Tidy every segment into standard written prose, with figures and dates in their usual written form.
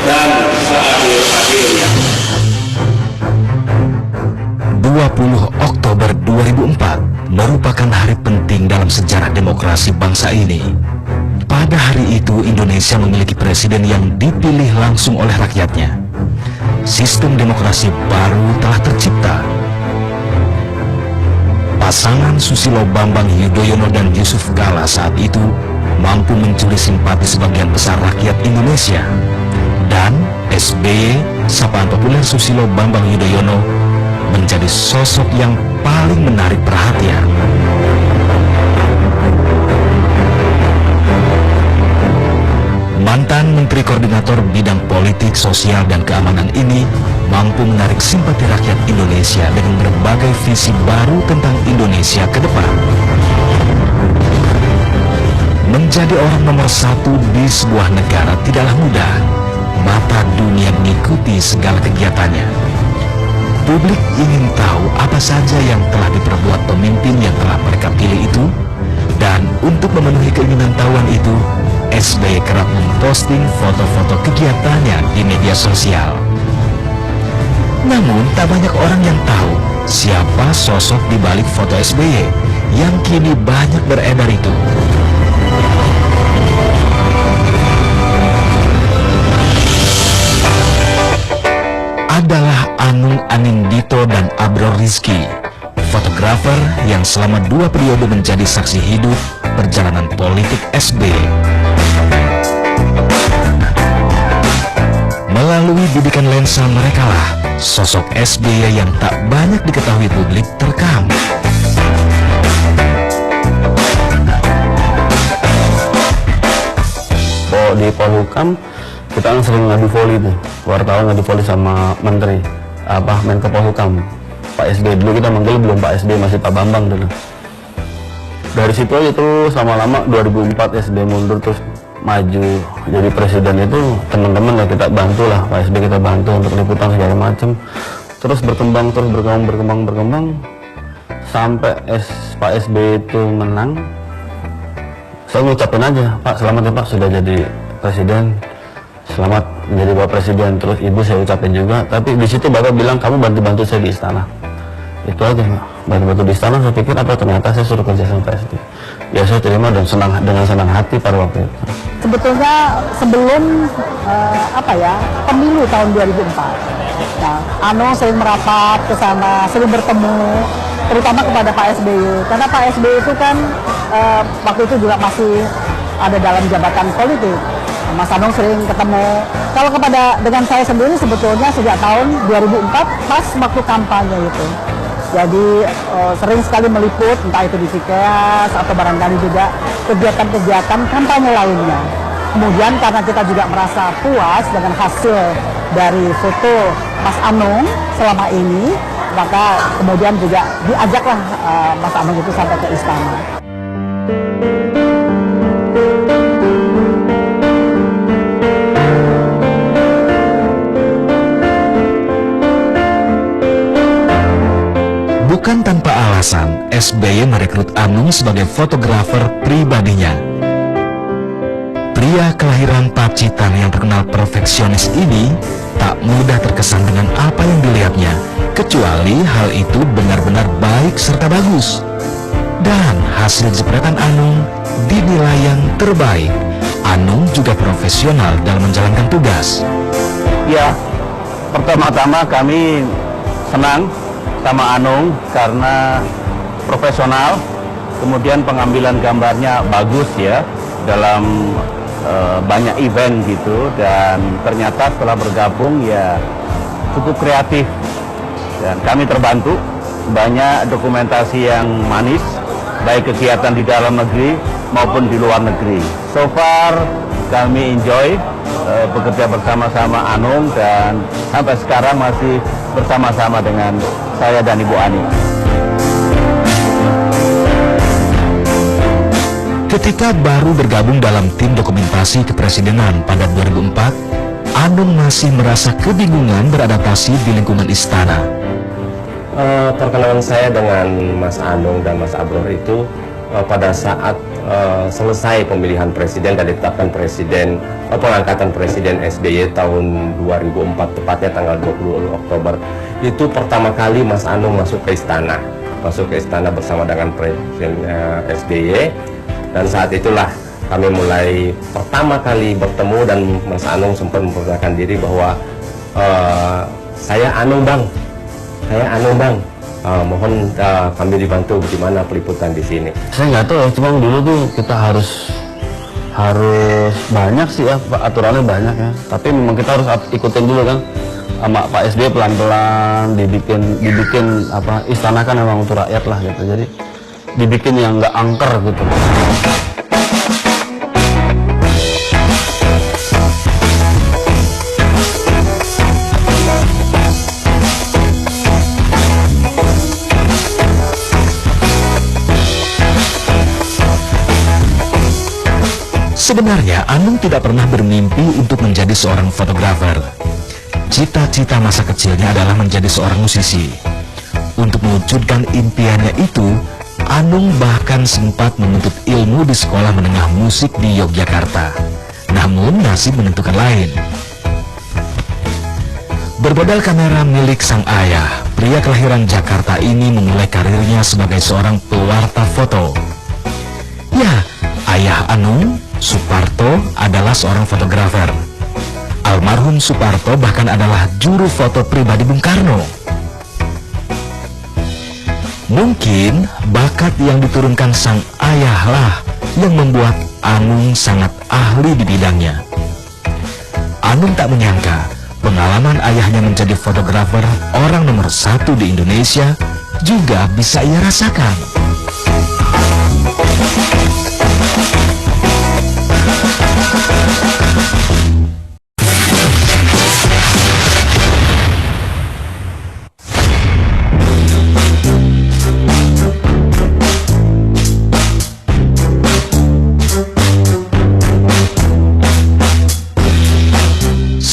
dan seadil-adilnya. 20 Oktober 2004 merupakan hari penting dalam sejarah demokrasi bangsa ini. Pada hari itu Indonesia memiliki presiden yang dipilih langsung oleh rakyatnya. Sistem demokrasi baru telah tercipta. Pasangan Susilo Bambang Yudhoyono dan Yusuf Kala saat itu mampu mencuri simpati sebagian besar rakyat Indonesia. Dan SBY, sapaan populer Susilo Bambang Yudhoyono, menjadi sosok yang paling menarik perhatian. Mantan Menteri Koordinator Bidang Politik, Sosial, dan Keamanan ini mampu menarik simpati rakyat Indonesia dengan berbagai visi baru tentang Indonesia ke depan. Menjadi orang nomor satu di sebuah negara tidaklah mudah. Mata dunia mengikuti segala kegiatannya. Publik ingin tahu apa saja yang telah diperbuat pemimpin yang telah mereka pilih itu, dan untuk memenuhi keinginan tahuan itu, SBY kerap memposting foto-foto kegiatannya di media sosial. Namun tak banyak orang yang tahu siapa sosok di balik foto SBY yang kini banyak beredar itu. Adalah Anung Anindito dan Abror Rizky, fotografer yang selama 2 periode menjadi saksi hidup perjalanan politik SBY. Melalui bidikan lensa merekalah sosok SBY yang tak banyak diketahui publik terekam. Di Polhukam kita kan sering ngadu voli tuh, wartawan ngadu voli sama menteri Menko Polhukam Pak SBY. Dulu kita manggil belum Pak SBY, masih Pak Bambang dulu. Dari situ aja terus lama-lama 2004 SBY mundur terus maju jadi presiden, itu teman-teman lah kita bantu lah, Pak SBY kita bantu untuk liputan segala macam, terus berkembang sampai Pak SBY itu menang. Saya ngucapin aja, Pak selamat ya Pak sudah jadi presiden, selamat menjadi Bapak Presiden. Terus ibu saya ucapin juga, tapi di situ Bapak bilang kamu bantu-bantu saya di istana. Itu aja Pak, bantu-bantu di istana. Saya pikir apa, ternyata saya suruh kerja sama Pak SBY. Ya saya terima dan dengan senang hati pada waktu itu. Sebetulnya sebelum pemilu tahun 2004, nah, Ano sering merapat ke sana, sering bertemu, terutama kepada Pak SBY. Karena Pak SBY itu kan waktu itu juga masih ada dalam jabatan politik. Mas Anung sering ketemu. Kalau dengan saya sendiri sebetulnya sejak tahun 2004 pas waktu kampanye itu. Jadi sering sekali meliput, entah itu di Cikeas atau barangkali juga kegiatan-kegiatan kampanye lainnya. Kemudian karena kita juga merasa puas dengan hasil dari foto Mas Anung selama ini, maka kemudian juga diajaklah Mas Anung itu sampai ke istana. Bukan tanpa alasan, SBY merekrut Anung sebagai fotografer pribadinya. Pria kelahiran Pacitan yang terkenal perfeksionis ini tak mudah terkesan dengan apa yang dilihatnya, kecuali hal itu benar-benar baik serta bagus. Dan hasil jepretan Anung dinilai yang terbaik. Anung juga profesional dalam menjalankan tugas. Ya, pertama-tama kami senang sama Anung karena profesional, kemudian pengambilan gambarnya bagus ya dalam banyak event gitu, dan ternyata setelah bergabung ya cukup kreatif dan kami terbantu banyak dokumentasi yang manis, baik kegiatan di dalam negeri maupun di luar negeri. So far kami enjoy bekerja bersama-sama Anung dan sampai sekarang masih bersama-sama dengan saya dan Ibu Ani. Ketika baru bergabung dalam tim dokumentasi kepresidenan pada 2004, Anung masih merasa kebingungan beradaptasi di lingkungan istana. Perkenalan saya dengan Mas Anung dan Mas Abror itu pada saat selesai pemilihan presiden dan ditetapkan presiden pengangkatan Presiden SBY tahun 2004, tepatnya tanggal 20 Oktober, itu pertama kali Mas Anung masuk ke istana bersama dengan Presiden SBY, dan saat itulah kami mulai pertama kali bertemu, dan Mas Anung sempat memperkenalkan diri bahwa saya Anung bang, mohon kami dibantu bagaimana peliputan di sini. Saya nggak tahu ya, cuma dulu tuh kita harus banyak sih ya, aturannya banyak ya. Tapi memang kita harus ikutin dulu kan, sama Pak SBY pelan-pelan dibikin apa, istana kan memang untuk rakyat lah gitu. Jadi dibikin yang nggak angker gitu. Sebenarnya Anung tidak pernah bermimpi untuk menjadi seorang fotografer. Cita-cita masa kecilnya adalah menjadi seorang musisi. Untuk mewujudkan impiannya itu, Anung bahkan sempat menuntut ilmu di sekolah menengah musik di Yogyakarta. Namun nasib menentukan lain. Berbodal kamera milik sang ayah, pria kelahiran Jakarta ini memulai karirnya sebagai seorang pewarta foto. Ya, ayah Anung, Suparto, adalah seorang fotografer. Almarhum Suparto bahkan adalah juru foto pribadi Bung Karno. Mungkin bakat yang diturunkan sang ayahlah yang membuat Anung sangat ahli di bidangnya. Anung tak menyangka pengalaman ayahnya menjadi fotografer orang nomor 1 di Indonesia juga bisa ia rasakan.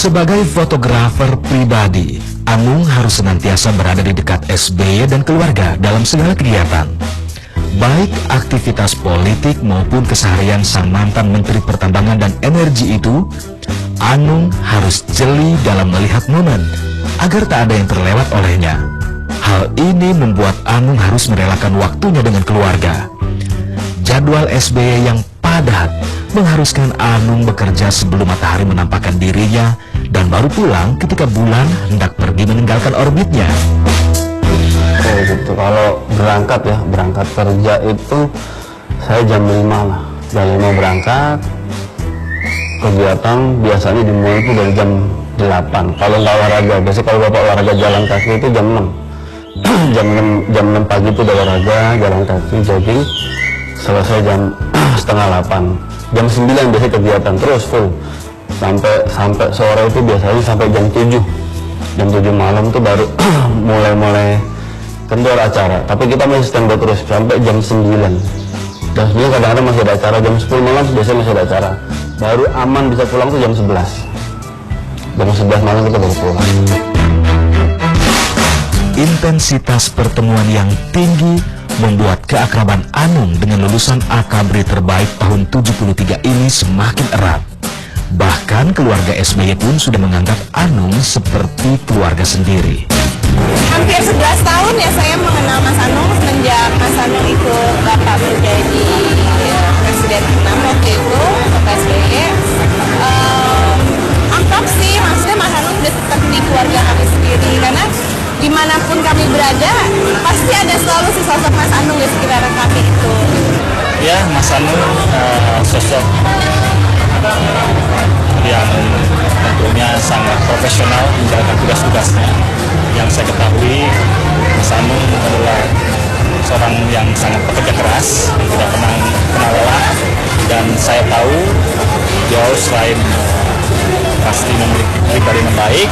Sebagai fotografer pribadi, Anung harus senantiasa berada di dekat SBY dan keluarga dalam segala kegiatan. Baik aktivitas politik maupun keseharian sang mantan Menteri Pertambangan dan Energi itu, Anung harus jeli dalam melihat momen agar tak ada yang terlewat olehnya. Hal ini membuat Anung harus merelakan waktunya dengan keluarga. Jadwal SBY yang padat mengharuskan Anung bekerja sebelum matahari menampakkan dirinya dan baru pulang ketika bulan hendak pergi meninggalkan orbitnya. Oh gitu, kalau berangkat kerja itu saya jam 5 lah. Jam 5 berangkat, kegiatan biasanya dimulai itu dari jam 8. Kalau nggak olahraga, biasanya kalau bapak olahraga jalan kaki itu jam 6. jam 6 pagi itu udah olahraga, jalan kaki, jogging. Selesai jam setengah 8. Jam 9 biasanya kegiatan terus full. Sampai sore itu biasanya sampai jam 7. Jam 7 malam tuh baru mulai kendor acara. Tapi kita masih standby terus sampai jam 9. Jam 9 kadang-kadang masih ada acara, jam 10 malam biasanya masih ada acara. Baru aman bisa pulang tuh jam 11. Jam 11 malam kita baru pulang. Intensitas pertemuan yang tinggi membuat keakraban Anung dengan lulusan Akabri terbaik tahun 73 ini semakin erat. Bahkan keluarga SBY pun sudah menganggap Anung seperti keluarga sendiri. Hampir 11 tahun ya saya mengenal Mas Anung semenjak Mas Anung ikut Bapak menjadi Presiden ke-6 waktu itu, Bapak SBY. Akrab sih, maksudnya Mas Anung udah seperti keluarga kami sendiri, karena dimanapun kami berada, pasti ada selalu si sosok Mas Anung di sekitar kami itu. Ya, Mas Anung sosok yang tentunya sangat profesional menjalankan tugas-tugasnya. Yang saya ketahui, Mas Anung adalah seorang yang sangat pekerja keras, tidak pernah lelah, dan saya tahu jauh selain pasti memiliki pribadi yang baik,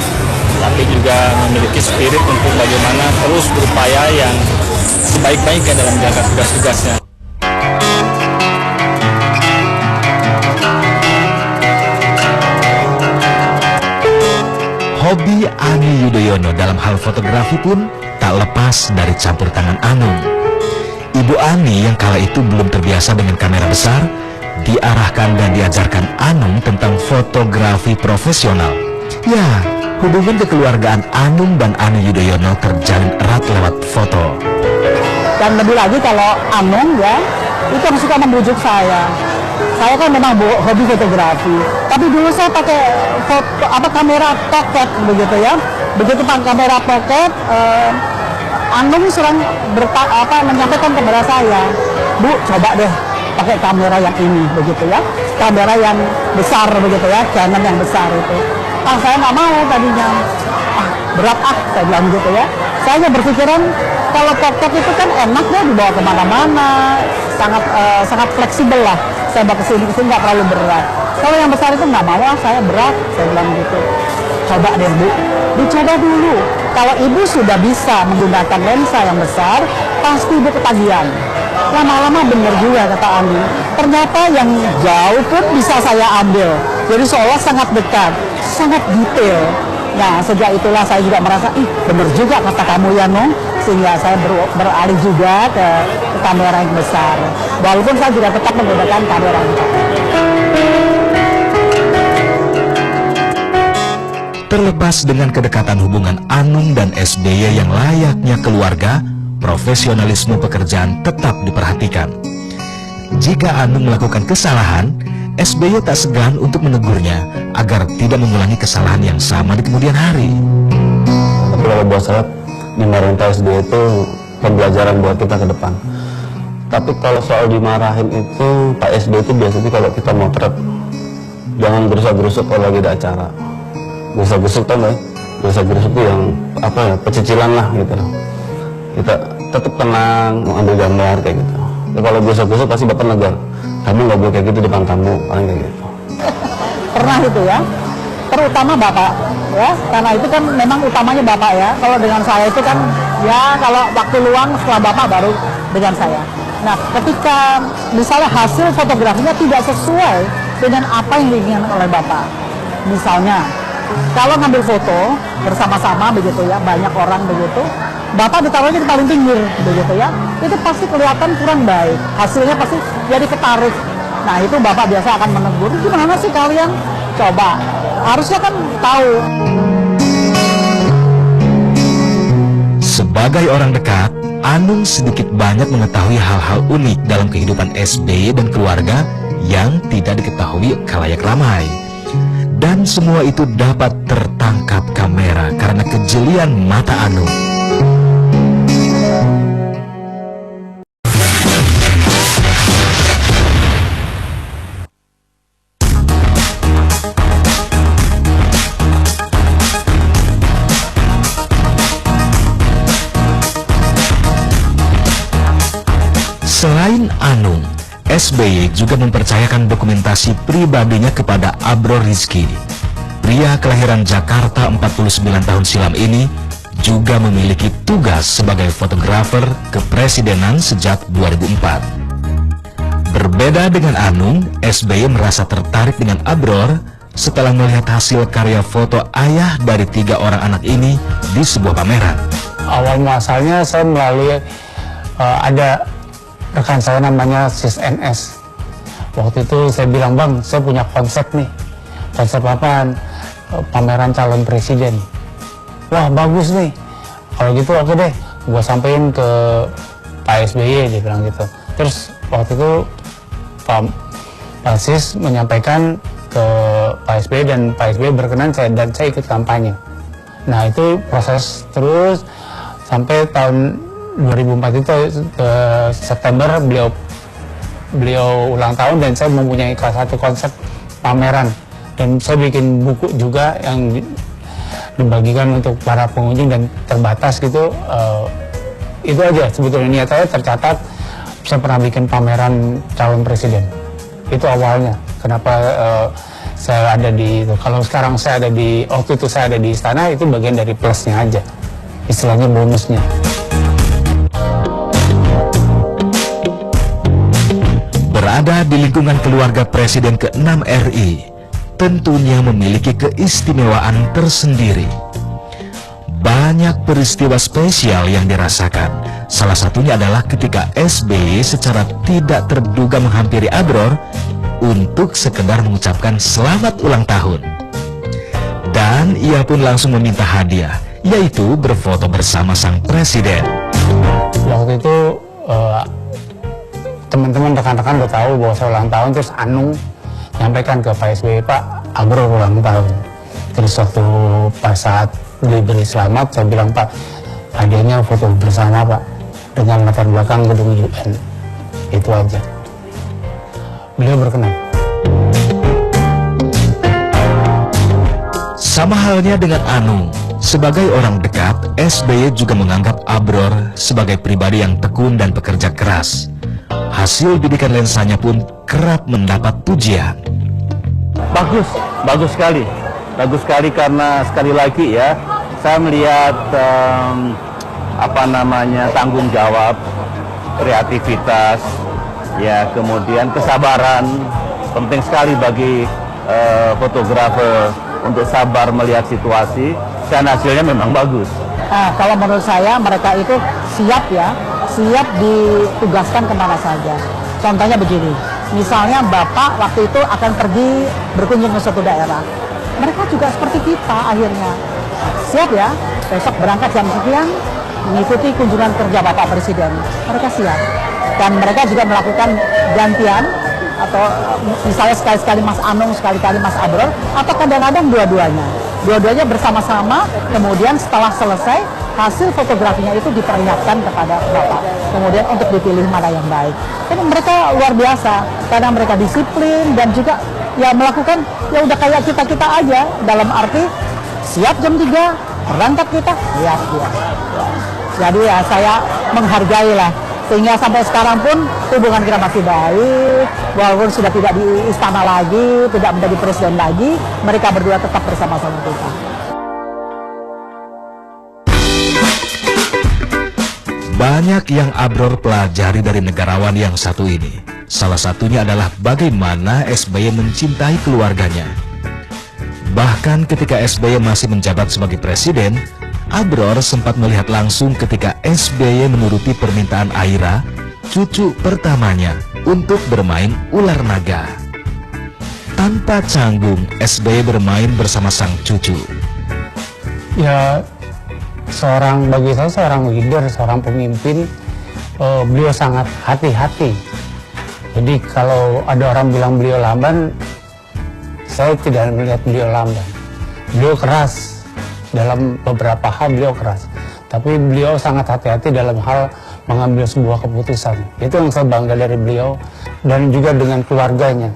tapi juga memiliki spirit untuk bagaimana terus berupaya yang sebaik-baiknya dalam menjalankan tugas-tugasnya. Hobi Ani Yudhoyono dalam hal fotografi pun tak lepas dari campur tangan Anung. Ibu Ani yang kala itu belum terbiasa dengan kamera besar, diarahkan dan diajarkan Anung tentang fotografi profesional. Ya, hubungan kekeluargaan Anung dan Ani Yudhoyono terjalin erat lewat foto. Dan lebih lagi kalau Anung ya, itu yang suka membujuk saya. Saya kan memang hobi fotografi, tapi dulu saya pakai kamera pocket begitu ya. Begitu pakai kamera pocket, Anung sering menyampaikan kepada saya, Bu, coba deh pakai kamera yang ini begitu ya, kamera yang besar begitu ya, Canon yang besar itu. Saya nggak mau tadinya, berat saya bilang gitu ya. Saya hanya berpikiran kalau pocket itu kan enaknya dibawa kemana-mana, sangat fleksibel lah. Saya bawa kesini nggak terlalu berat. Kalau yang besar itu nggak mau, saya berat, saya bilang gitu. Coba deh Bu, dicoba dulu. Kalau ibu sudah bisa menggunakan lensa yang besar, pasti ibu ketagihan. Lama-lama benar juga kata Ani. Ternyata yang jauh pun bisa saya ambil. Jadi seolah sangat dekat, sangat detail. Nah, sejak itulah saya juga merasa, benar juga kata kamu ya Nong. Sehingga saya beralih juga ke kamera yang besar. Walaupun saya juga tetap menggunakan kamera yang besar. Terlepas dengan kedekatan hubungan Anung dan SBY yang layaknya keluarga, profesionalisme pekerjaan tetap diperhatikan. Jika Anung melakukan kesalahan, SBY tak segan untuk menegurnya agar tidak mengulangi kesalahan yang sama di kemudian hari. Tapi kalau buat saya, dimarahin Pak SBY itu pembelajaran buat kita ke depan. Tapi kalau soal dimarahin itu, Pak SBY itu biasanya kalau kita motret, jangan gerusak-gerusuk kalau lagi ada acara. Gerusak-gerusuk tau nggak? Gerusak-gerusuk itu yang pecicilan lah gitu. Kita tetap tenang, mau ambil gambar kayak gitu. Ya, kalau gerusak-gerusuk pasti Bapak negur, kamu nggak boleh kayak gitu depan tamu, paling kayak gitu. Pernah itu ya, terutama Bapak ya, karena itu kan memang utamanya Bapak ya. Kalau dengan saya itu kan ya kalau waktu luang setelah Bapak baru dengan saya. Nah, ketika misalnya hasil fotografinya tidak sesuai dengan apa yang diinginkan oleh Bapak, misalnya kalau ngambil foto bersama-sama begitu ya, banyak orang begitu, Bapak ditaruhnya di paling pinggir begitu ya, itu pasti kelihatan kurang baik, hasilnya pasti jadi ketarik. Nah, itu Bapak biasa akan menegur, gimana sih kalian? Coba, harusnya kan tahu. Sebagai orang dekat, Anung sedikit banyak mengetahui hal-hal unik dalam kehidupan SBY dan keluarga yang tidak diketahui khalayak ramai. Dan semua itu dapat tertangkap kamera karena kejelian mata Anung. Selain Anung, SBY juga mempercayakan dokumentasi pribadinya kepada Abror Rizky. Pria kelahiran Jakarta 49 tahun silam ini juga memiliki tugas sebagai fotografer kepresidenan sejak 2004. Berbeda dengan Anung, SBY merasa tertarik dengan Abror setelah melihat hasil karya foto ayah dari 3 orang anak ini di sebuah pameran. Awal muasalnya saya melalui ada rekan saya namanya Sis NS. Waktu itu saya bilang, Bang, saya punya konsep nih. Konsep apaan? Pameran calon presiden. Wah, bagus nih. Kalau gitu oke deh, gue sampein ke Pak SBY, dia bilang gitu. Terus waktu itu Pak Sis menyampaikan ke Pak SBY dan Pak SBY berkenan dan saya ikut kampanye. Nah, itu proses terus sampai tahun 2004 itu ke September beliau ulang tahun dan saya mempunyai salah satu konsep pameran dan saya bikin buku juga yang dibagikan untuk para pengunjung dan terbatas gitu. Itu aja sebetulnya niat saya tercatat. Saya pernah bikin pameran calon presiden, itu awalnya kenapa saya ada di itu. Kalau sekarang saya ada di waktu itu saya ada di istana, itu bagian dari plusnya aja, istilahnya bonusnya. Berada di lingkungan keluarga Presiden ke-6 RI, tentunya memiliki keistimewaan tersendiri. Banyak peristiwa spesial yang dirasakan. Salah satunya adalah ketika SBY secara tidak terduga menghampiri Abror untuk sekedar mengucapkan selamat ulang tahun. Dan ia pun langsung meminta hadiah, yaitu berfoto bersama sang presiden. Waktu itu teman-teman rekan-rekan udah tahu bahwa saya ulang tahun, terus Anung nyampaikan ke Pak SBY, Pak, Abror ulang tahun. Terus waktu pas saat diberi selamat, saya bilang, Pak, hadiahnya foto bersama, Pak, dengan latar belakang gedung UN. Itu aja. Beliau berkenan. Sama halnya dengan Anung, sebagai orang dekat, SBY juga menganggap Abror sebagai pribadi yang tekun dan pekerja keras. Hasil bidikan lensanya pun kerap mendapat pujian. Bagus sekali. Bagus sekali karena sekali lagi ya, saya melihat tanggung jawab, kreativitas, ya kemudian kesabaran. Penting sekali bagi fotografer untuk sabar melihat situasi, dan hasilnya memang bagus. Kalau menurut saya mereka itu siap ditugaskan kemana saja. Contohnya begini, misalnya Bapak waktu itu akan pergi berkunjung ke suatu daerah. Mereka juga seperti kita akhirnya. Siap ya, besok berangkat jam sekian, mengikuti kunjungan kerja Bapak Presiden. Mereka siap. Dan mereka juga melakukan gantian, atau misalnya sekali-sekali Mas Anung, sekali-kali Mas Abror, atau kadang-kadang dua-duanya. Dua-duanya bersama-sama, kemudian setelah selesai, hasil fotografinya itu diperlihatkan kepada Bapak. Kemudian untuk dipilih mana yang baik. Jadi mereka luar biasa, karena mereka disiplin dan juga ya melakukan, ya udah kayak kita-kita aja, dalam arti siap jam 3, berangkat kita, siap ya. Jadi ya saya menghargai lah, sehingga sampai sekarang pun hubungan kita masih baik, walaupun sudah tidak di istana lagi, tidak menjadi presiden lagi, mereka berdua tetap bersama-sama kita. Banyak yang Abror pelajari dari negarawan yang satu ini. Salah satunya adalah bagaimana SBY mencintai keluarganya. Bahkan ketika SBY masih menjabat sebagai presiden, Abror sempat melihat langsung ketika SBY menuruti permintaan Aira, cucu pertamanya, untuk bermain ular naga. Tanpa canggung, SBY bermain bersama sang cucu. Ya, bagi saya seorang leader, seorang pemimpin, beliau sangat hati-hati. Jadi kalau ada orang bilang beliau lamban, saya tidak melihat beliau lamban. Beliau keras, dalam beberapa hal beliau keras. Tapi beliau sangat hati-hati dalam hal mengambil sebuah keputusan. Itu yang saya bangga dari beliau, dan juga dengan keluarganya.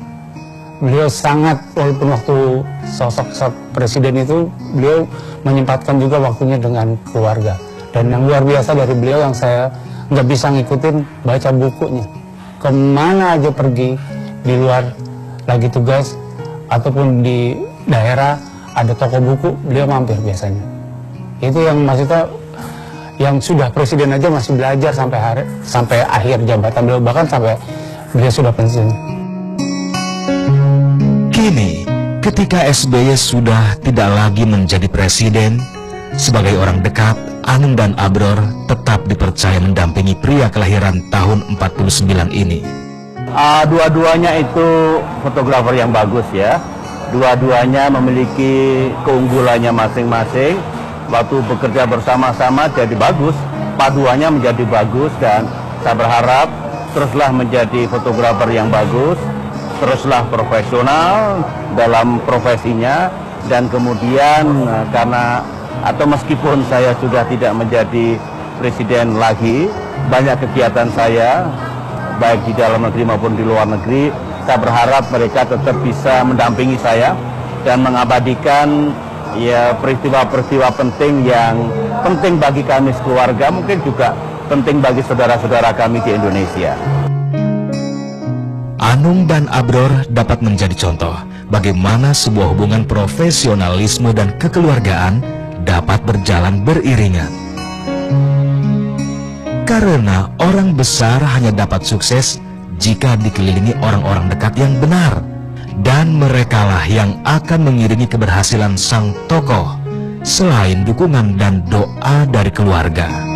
Beliau sangat, walaupun waktu sosok presiden itu, beliau menyempatkan juga waktunya dengan keluarga. Dan yang luar biasa dari beliau yang saya nggak bisa ngikutin, baca bukunya. Kemana aja pergi, di luar lagi tugas, ataupun di daerah, ada toko buku, beliau mampir biasanya. Itu yang maksudnya, yang sudah presiden aja masih belajar sampai akhir jabatan beliau, bahkan sampai beliau sudah pensiun. Kini, ketika SBY sudah tidak lagi menjadi presiden, sebagai orang dekat, Anung dan Abror tetap dipercaya mendampingi pria kelahiran tahun 49 ini. Dua-duanya itu fotografer yang bagus ya. Dua-duanya memiliki keunggulannya masing-masing. Waktu bekerja bersama-sama jadi bagus, paduannya menjadi bagus, dan saya berharap teruslah menjadi fotografer yang bagus, teruslah profesional dalam profesinya, dan kemudian meskipun saya sudah tidak menjadi presiden lagi, banyak kegiatan saya baik di dalam negeri maupun di luar negeri. Saya berharap mereka tetap bisa mendampingi saya dan mengabadikan ya peristiwa-peristiwa penting yang penting bagi kami sekeluarga, mungkin juga penting bagi saudara-saudara kami di Indonesia. Anung dan Abror dapat menjadi contoh bagaimana sebuah hubungan profesionalisme dan kekeluargaan dapat berjalan beriringan. Karena orang besar hanya dapat sukses jika dikelilingi orang-orang dekat yang benar, dan merekalah yang akan mengiringi keberhasilan sang tokoh selain dukungan dan doa dari keluarga.